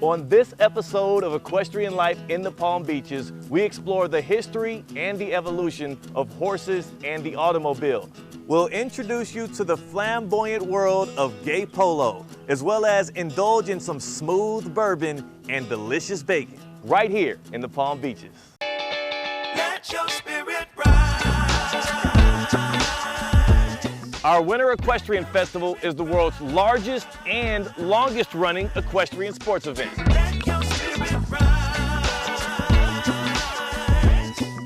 On this episode of Equestrian Life in the Palm Beaches, we explore the history and the evolution of horses and the automobile. We'll introduce you to the flamboyant world of gay polo, as well as indulge in some smooth bourbon and delicious bacon, right here in the Palm Beaches. Let your spirit rise. Our Winter Equestrian Festival is the world's largest and longest running equestrian sports event. Let your spirit rise.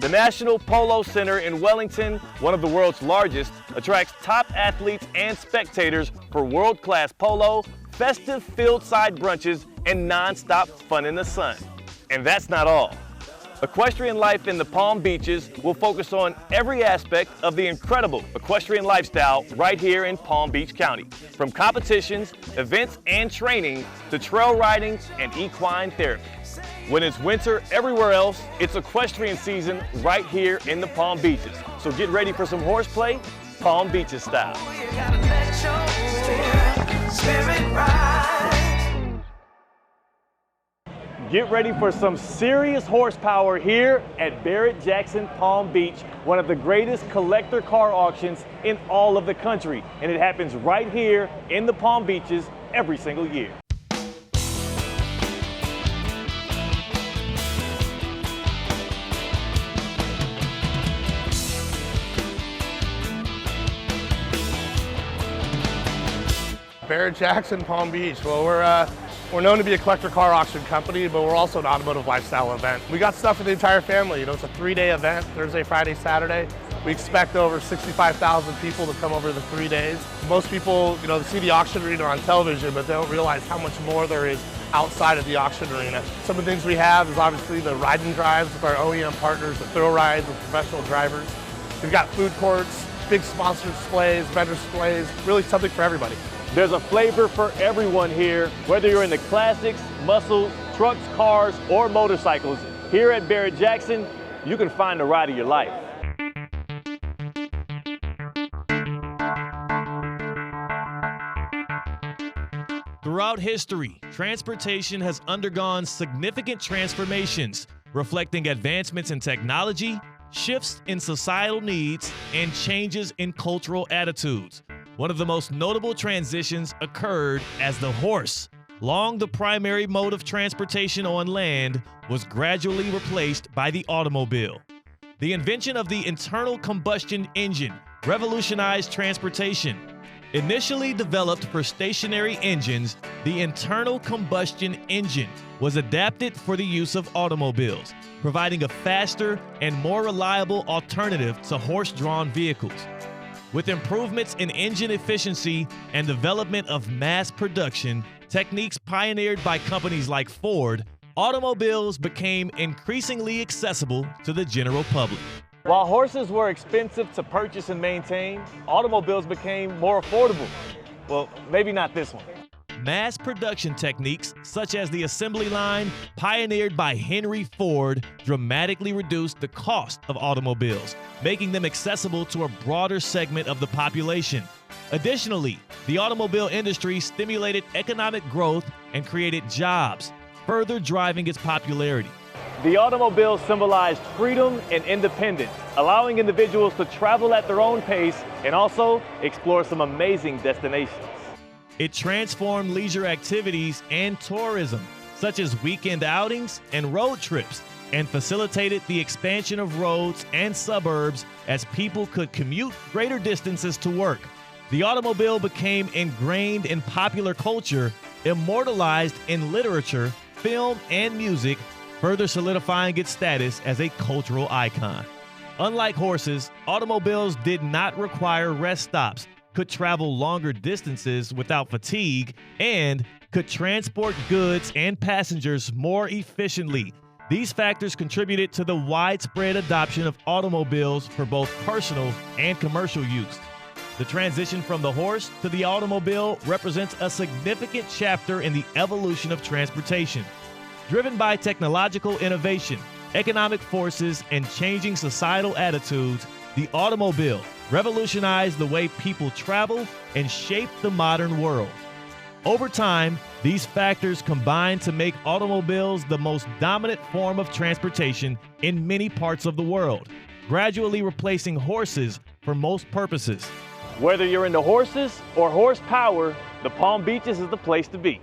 The National Polo Center in Wellington, one of the world's largest, attracts top athletes and spectators for world-class polo, festive field-side brunches, and non-stop fun in the sun. And that's not all. Equestrian Life in the Palm Beaches will focus on every aspect of the incredible equestrian lifestyle right here in Palm Beach County, from competitions, events, and training to trail riding and equine therapy. When it's winter everywhere else, it's equestrian season right here in the Palm Beaches. So get ready for some horseplay, Palm Beaches style. You gotta let your spirit rise. Get ready for some serious horsepower here at Barrett-Jackson Palm Beach, one of the greatest collector car auctions in all of the country. And it happens right here in the Palm Beaches every single year. Barrett-Jackson Palm Beach. Well, we're known to be a collector car auction company, but we're also an automotive lifestyle event. We got stuff for the entire family. You know, it's a 3-day event, Thursday, Friday, Saturday. We expect over 65,000 people to come over the 3 days. Most people, you know, see the auction arena on television, but they don't realize how much more there is outside of the auction arena. Some of the things we have is obviously the ride and drives with our OEM partners, the thrill rides with professional drivers. We've got food courts, big sponsor displays, vendor displays, really something for everybody. There's a flavor for everyone here, whether you're into classics, muscle, trucks, cars, or motorcycles. Here at Barrett-Jackson, you can find the ride of your life. Throughout history, transportation has undergone significant transformations, reflecting advancements in technology, shifts in societal needs, and changes in cultural attitudes. One of the most notable transitions occurred as the horse, long the primary mode of transportation on land, was gradually replaced by the automobile. The invention of the internal combustion engine revolutionized transportation. Initially developed for stationary engines, the internal combustion engine was adapted for the use of automobiles, providing a faster and more reliable alternative to horse-drawn vehicles. With improvements in engine efficiency and development of mass production, techniques pioneered by companies like Ford, automobiles became increasingly accessible to the general public. While horses were expensive to purchase and maintain, automobiles became more affordable. Well, maybe not this one. Mass production techniques, such as the assembly line, pioneered by Henry Ford, dramatically reduced the cost of automobiles, making them accessible to a broader segment of the population. Additionally, the automobile industry stimulated economic growth and created jobs, further driving its popularity. The automobile symbolized freedom and independence, allowing individuals to travel at their own pace and also explore some amazing destinations. It transformed leisure activities and tourism, such as weekend outings and road trips, and facilitated the expansion of roads and suburbs as people could commute greater distances to work. The automobile became ingrained in popular culture, immortalized in literature, film, and music, further solidifying its status as a cultural icon. Unlike horses, automobiles did not require rest stops, could travel longer distances without fatigue, and could transport goods and passengers more efficiently. These factors contributed to the widespread adoption of automobiles for both personal and commercial use. The transition from the horse to the automobile represents a significant chapter in the evolution of transportation. Driven by technological innovation, economic forces, and changing societal attitudes, the automobile revolutionized the way people travel and shaped the modern world. Over time, these factors combine to make automobiles the most dominant form of transportation in many parts of the world, gradually replacing horses for most purposes. Whether you're into horses or horsepower, the Palm Beaches is the place to be.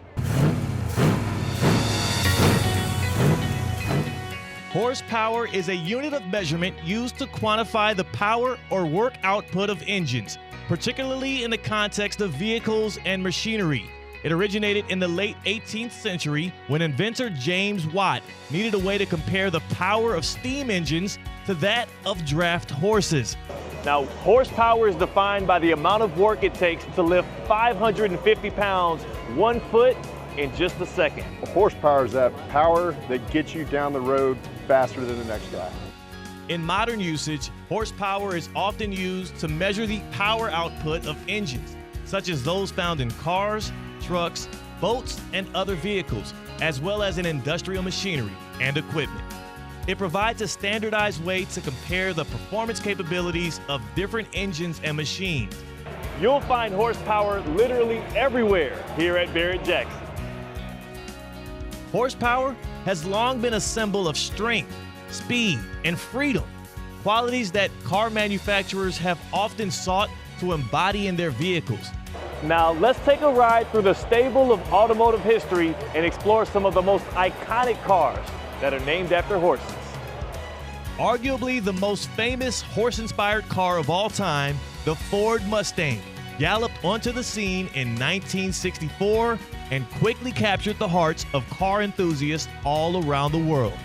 Horsepower is a unit of measurement used to quantify the power or work output of engines, particularly in the context of vehicles and machinery. It originated in the late 18th century when inventor James Watt needed a way to compare the power of steam engines to that of draft horses. Now, horsepower is defined by the amount of work it takes to lift 550 pounds 1 foot in just a second. Horsepower is that power that gets you down the road faster than the next guy. In modern usage, horsepower is often used to measure the power output of engines, such as those found in cars, trucks, boats, and other vehicles, as well as in industrial machinery and equipment. It provides a standardized way to compare the performance capabilities of different engines and machines. You'll find horsepower literally everywhere here at Barrett-Jackson. Horsepower has long been a symbol of strength, speed, and freedom, qualities that car manufacturers have often sought to embody in their vehicles. Now, let's take a ride through the stable of automotive history and explore some of the most iconic cars that are named after horses. Arguably the most famous horse-inspired car of all time, the Ford Mustang, galloped onto the scene in 1964 and quickly captured the hearts of car enthusiasts all around the world.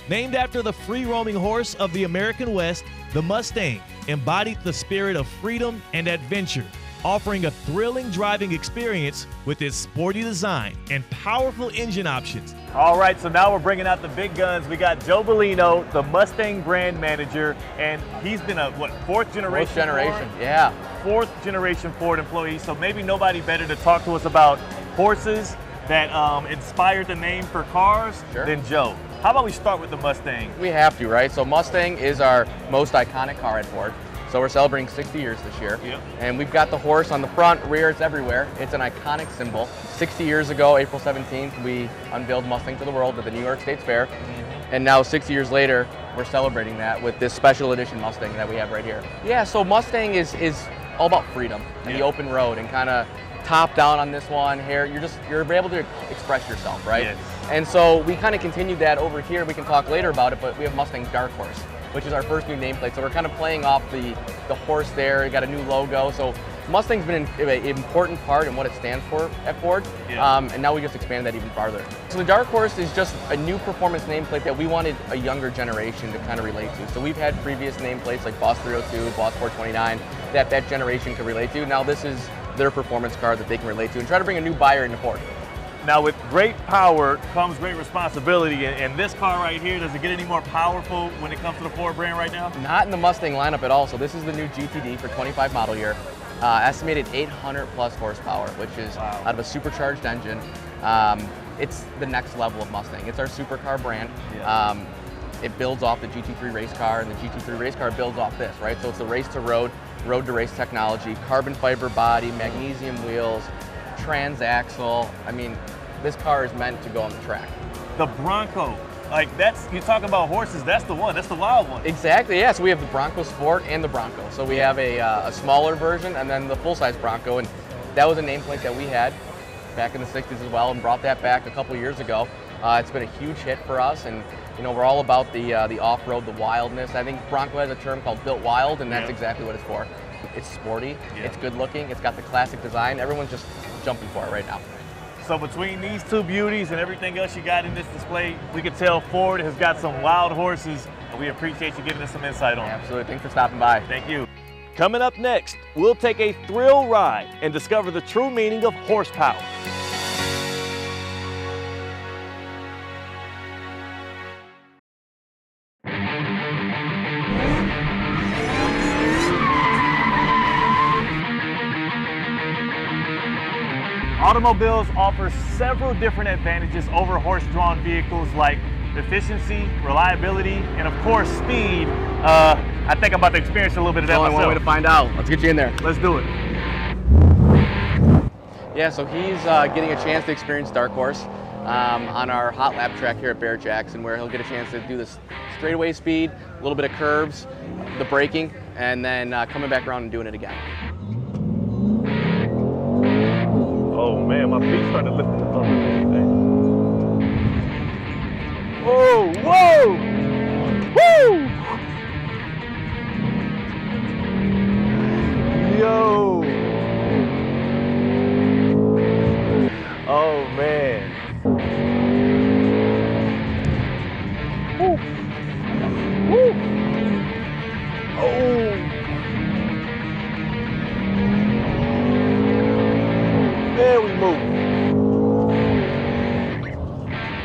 Named after the free-roaming horse of the American West, the Mustang embodied the spirit of freedom and adventure, offering a thrilling driving experience with its sporty design and powerful engine options. All right, so now we're bringing out the big guns. We got Joe Bellino, the Mustang brand manager, and he's been a, fourth generation? Fourth generation, Ford? yeah. Fourth generation Ford employee, so maybe nobody better to talk to us about horses that inspired the name for cars than Joe. How about we start with the Mustang? We have to, right? So Mustang is our most iconic car at Ford. So we're celebrating 60 years this year. Yep. And we've got the horse on the front, rear, it's everywhere. It's an iconic symbol. 60 years ago, April 17th, we unveiled Mustang to the world at the New York State Fair. And now 60 years later, we're celebrating that with this special edition Mustang that we have right here. Yeah, so Mustang is all about freedom and the open road and kind of top down on this one here. You're able to express yourself, right? Yes. And so we kind of continued that over here. We can talk later about it, but we have Mustang Dark Horse, which is our first new nameplate. So we're kind of playing off the horse there. We got a new logo. So Mustang's been an important part in what it stands for at Ford. And now we just expanded that even farther. So the Dark Horse is just a new performance nameplate that we wanted a younger generation to kind of relate to. So we've had previous nameplates like Boss 302, Boss 429 that generation could relate to. Now this is their performance car that they can relate to and try to bring a new buyer into Ford. Now with great power comes great responsibility, and this car right here, does it get any more powerful when it comes to the Ford brand right now? Not in the Mustang lineup at all. So this is the new GTD for 25 model year. Estimated 800 plus horsepower, which is out of a supercharged engine. It's the next level of Mustang. It's our supercar brand. It builds off the GT3 race car, and the GT3 race car builds off this, right? So it's the race to road, road to race technology, carbon fiber body, magnesium wheels, transaxle. I mean, this car is meant to go on the track. The Bronco, like you're talking about horses, that's the one, that's the wild one. Exactly, yeah, so we have the Bronco Sport and the Bronco. So we have a smaller version and then the full-size Bronco, and that was a nameplate that we had back in the 60s as well and brought that back a couple years ago. It's been a huge hit for us, and you know, we're all about the off-road, the wildness. I think Bronco has a term called built wild, and that's exactly what it's for. It's sporty, it's good looking, it's got the classic design. Everyone's just jumping for it right now. So between these two beauties and everything else you got in this display, we can tell Ford has got some wild horses, and we appreciate you giving us some insight on them. Absolutely, thanks for stopping by. Thank you. Coming up next, we'll take a thrill ride and discover the true meaning of horsepower. Automobiles offer several different advantages over horse-drawn vehicles like efficiency, reliability, and of course speed. I think I'm about to experience a little bit of that myself. Only one way to find out. Let's get you in there. Let's do it. Yeah, so he's getting a chance to experience Dark Horse on our hot lap track here at Barrett-Jackson, where he'll get a chance to do this straightaway speed, a little bit of curves, the braking, and then coming back around and doing it again. Oh man, my feet started lifting up. Whoa, whoa, woo! Yo! Oh man. Woo. Woo. Oh. There we move.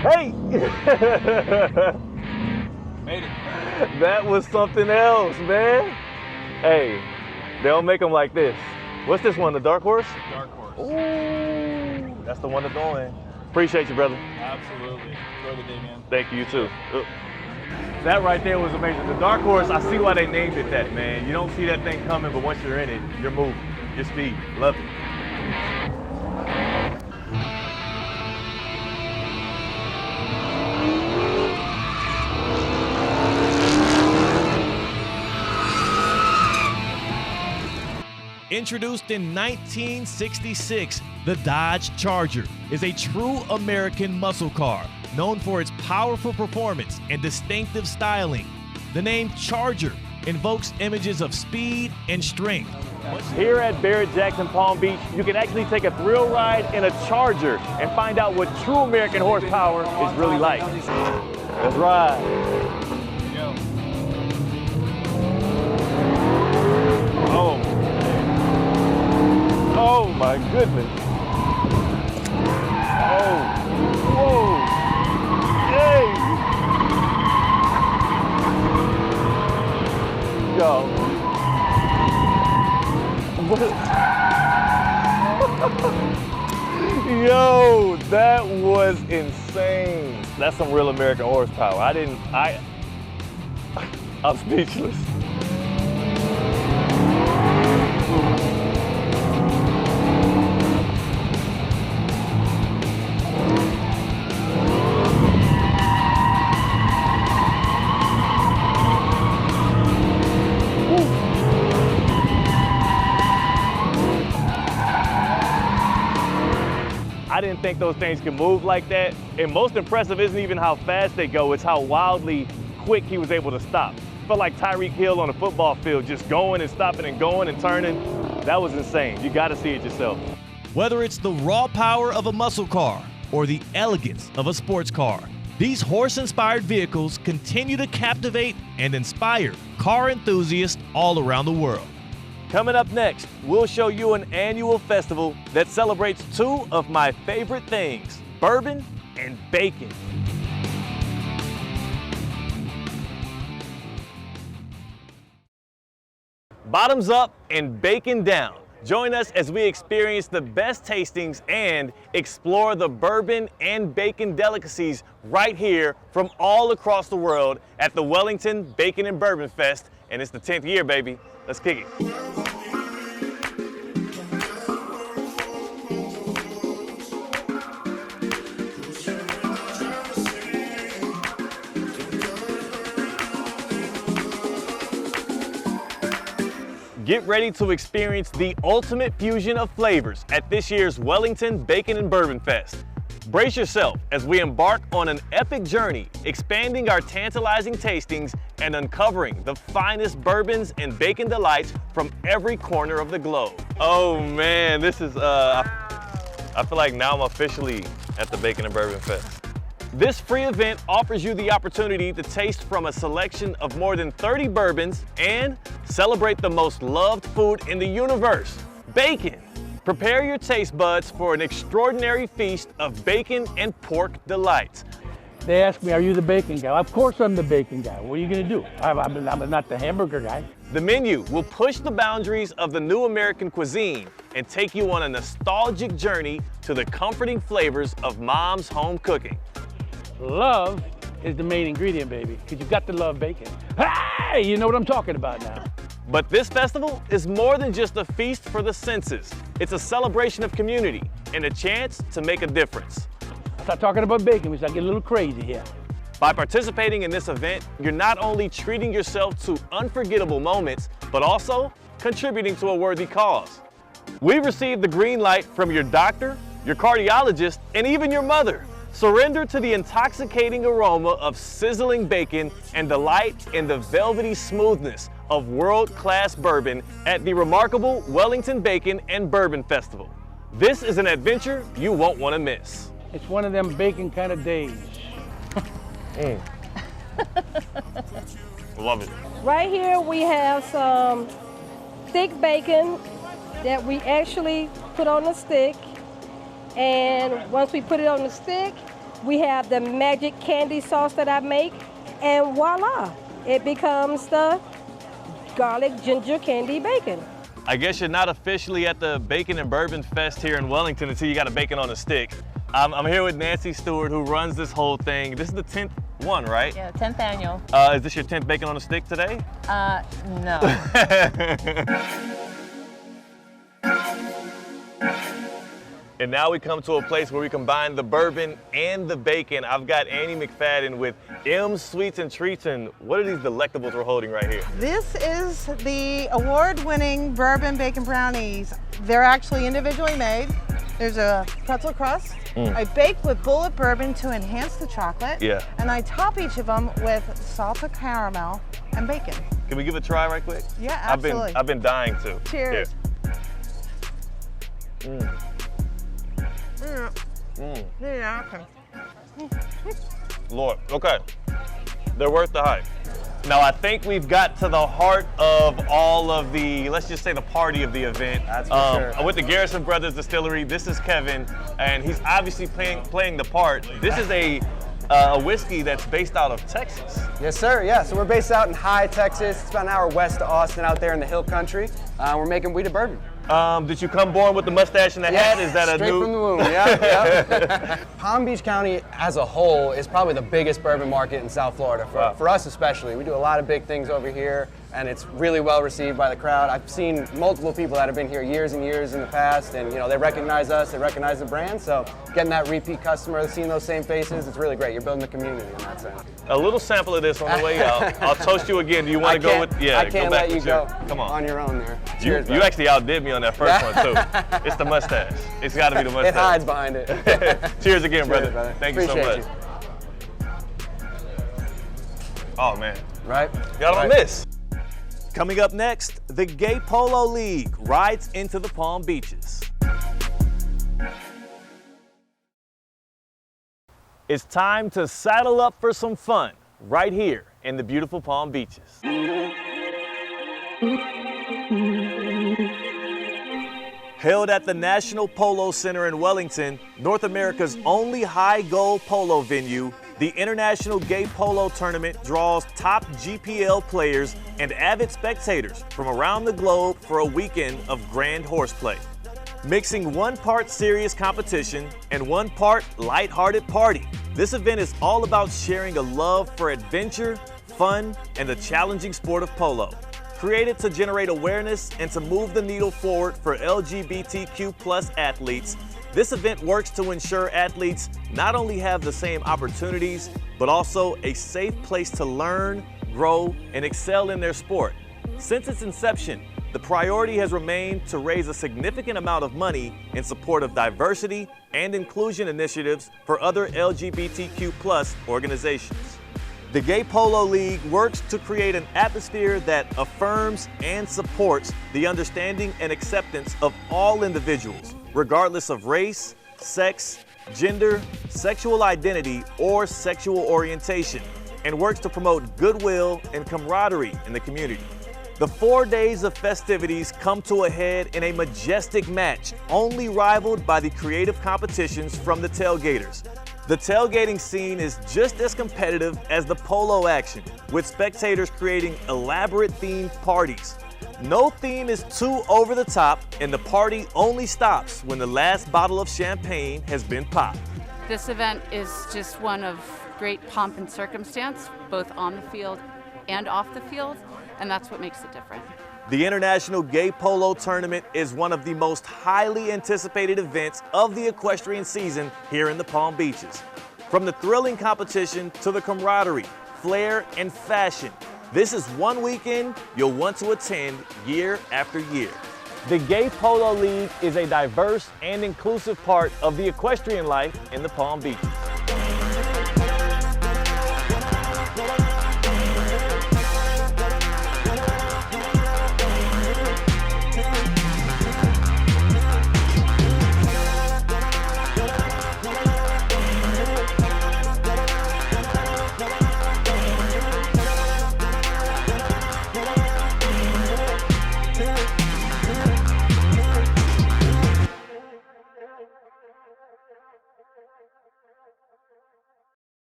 Hey! Made it. That was something else, man. Hey, they don't make them like this. What's this one, the Dark Horse? Dark Horse. Ooh, that's the one to go in. Appreciate you, brother. Absolutely. Enjoy the day, man. Thank you, you too. That right there was amazing. The Dark Horse, I see why they named it that, man. You don't see that thing coming, but once you're in it, you're moving. Your speed. Love it. Introduced in 1966, the Dodge Charger is a true American muscle car known for its powerful performance and distinctive styling. The name Charger invokes images of speed and strength. Here at Barrett-Jackson Palm Beach, you can actually take a thrill ride in a Charger and find out what true American horsepower is really like. Let's ride. Oh. Oh my goodness. Oh, whoa, hey. Yo. Yo, that was insane. That's some real American horsepower. I'm speechless. I didn't think those things could move like that. And most impressive isn't even how fast they go, it's how wildly quick he was able to stop. Felt like Tyreek Hill on a football field, just going and stopping and going and turning. That was insane. You gotta see it yourself. Whether it's the raw power of a muscle car or the elegance of a sports car, these horse-inspired vehicles continue to captivate and inspire car enthusiasts all around the world. Coming up next, we'll show you an annual festival that celebrates two of my favorite things, bourbon and bacon. Bottoms up and bacon down. Join us as we experience the best tastings and explore the bourbon and bacon delicacies right here from all across the world at the Wellington Bacon and Bourbon Fest. And it's the 10th year, baby. Let's kick it. Get ready to experience the ultimate fusion of flavors at this year's Wellington Bacon and Bourbon Fest. Brace yourself as we embark on an epic journey, expanding our tantalizing tastings and uncovering the finest bourbons and bacon delights from every corner of the globe. Oh man, this is, I feel like now I'm officially at the Bacon and Bourbon Fest. This free event offers you the opportunity to taste from a selection of more than 30 bourbons and celebrate the most loved food in the universe, bacon. Prepare your taste buds for an extraordinary feast of bacon and pork delights. They ask me, are you the bacon guy? Of course I'm the bacon guy. What are you gonna do? I'm not the hamburger guy. The menu will push the boundaries of the new American cuisine and take you on a nostalgic journey to the comforting flavors of mom's home cooking. Love is the main ingredient, baby, because you got to love bacon. Hey, you know what I'm talking about now. But this festival is more than just a feast for the senses. It's a celebration of community and a chance to make a difference. Start talking about bacon, we start getting a little crazy here. By participating in this event, you're not only treating yourself to unforgettable moments, but also contributing to a worthy cause. We received the green light from your doctor, your cardiologist, and even your mother. Surrender to the intoxicating aroma of sizzling bacon and delight in the velvety smoothness of world-class bourbon at the remarkable Wellington Bacon and Bourbon Festival. This is an adventure you won't want to miss. It's one of them bacon kind of days. Love it. Right here we have some thick bacon that we actually put on the stick. And once we put it on the stick, we have the magic candy sauce that I make. And voila, it becomes the garlic ginger candy bacon. I guess you're not officially at the Bacon and Bourbon Fest here in Wellington until you got a bacon on a stick. I'm here with Nancy Stewart, who runs this whole thing. This is the 10th one, right? Yeah, 10th annual. Is this your 10th bacon on a stick today? No. And now we come to a place where we combine the bourbon and the bacon. I've got Annie McFadden with M's Sweets and Treats, and what are these delectables we're holding right here? This is the award-winning bourbon bacon brownies. They're actually individually made. There's a pretzel crust. I bake with bullet bourbon to enhance the chocolate. Yeah. And I top each of them with salted caramel and bacon. Can we give it a try right quick? Yeah, absolutely. I've been dying to. Cheers. Here. Yeah, okay. Lord, okay. They're worth the hype. Now I think we've got to the heart of all of the, let's just say the party of the event. That's for sure. I'm with the Garrison Brothers Distillery. This is Kevin, and he's obviously playing the part. This is a whiskey that's based out of Texas. Yes, sir. Yeah, so we're based out in High, Texas. It's about an hour west of Austin, out there in the Hill Country. We're making wheated bourbon. Did you come born with the mustache and the hat? Is that a straight new? from the womb, yeah. Palm Beach County as a whole is probably the biggest bourbon market in South Florida, for us especially. We do a lot of big things over here, and it's really well received by the crowd. I've seen multiple people that have been here years and years in the past, and they recognize us, they recognize the brand, so getting that repeat customer, seeing those same faces, it's really great. You're building a community in that sense. A little sample of this on the way out. I'll toast you again. Do you want to go with? Yeah, I can't go back let you with go Come on your own there. You Cheers, brother. actually outdid me on that first one too. It's the mustache. It's got to be the mustache. It hides behind it. Cheers again, Cheers, brother. Thank Appreciate you so much. Oh man. Right. Y'all don't miss. Coming up next, the Gay Polo League rides into the Palm Beaches. It's time to saddle up for some fun right here in the beautiful Palm Beaches. Held at the National Polo Center in Wellington, North America's only high-goal polo venue, the International Gay Polo Tournament draws top GPL players and avid spectators from around the globe for a weekend of grand horseplay. Mixing one part serious competition and one part lighthearted party, this event is all about sharing a love for adventure, fun, and the challenging sport of polo. Created to generate awareness and to move the needle forward for LGBTQ+ athletes, this event works to ensure athletes not only have the same opportunities, but also a safe place to learn, grow, and excel in their sport. Since its inception, the priority has remained to raise a significant amount of money in support of diversity and inclusion initiatives for other LGBTQ+ organizations. The Gay Polo League works to create an atmosphere that affirms and supports the understanding and acceptance of all individuals, regardless of race, sex, gender, sexual identity, or sexual orientation, and works to promote goodwill and camaraderie in the community. The 4 days of festivities come to a head in a majestic match, only rivaled by the creative competitions from the tailgaters. The tailgating scene is just as competitive as the polo action, with spectators creating elaborate themed parties. No theme is too over the top, and the party only stops when the last bottle of champagne has been popped. This event is just one of great pomp and circumstance, both on the field and off the field, and that's what makes it different. The International Gay Polo Tournament is one of the most highly anticipated events of the equestrian season here in the Palm Beaches. From the thrilling competition to the camaraderie, flair, and fashion, this is one weekend you'll want to attend year after year. The Gay Polo League is a diverse and inclusive part of the equestrian life in the Palm Beaches.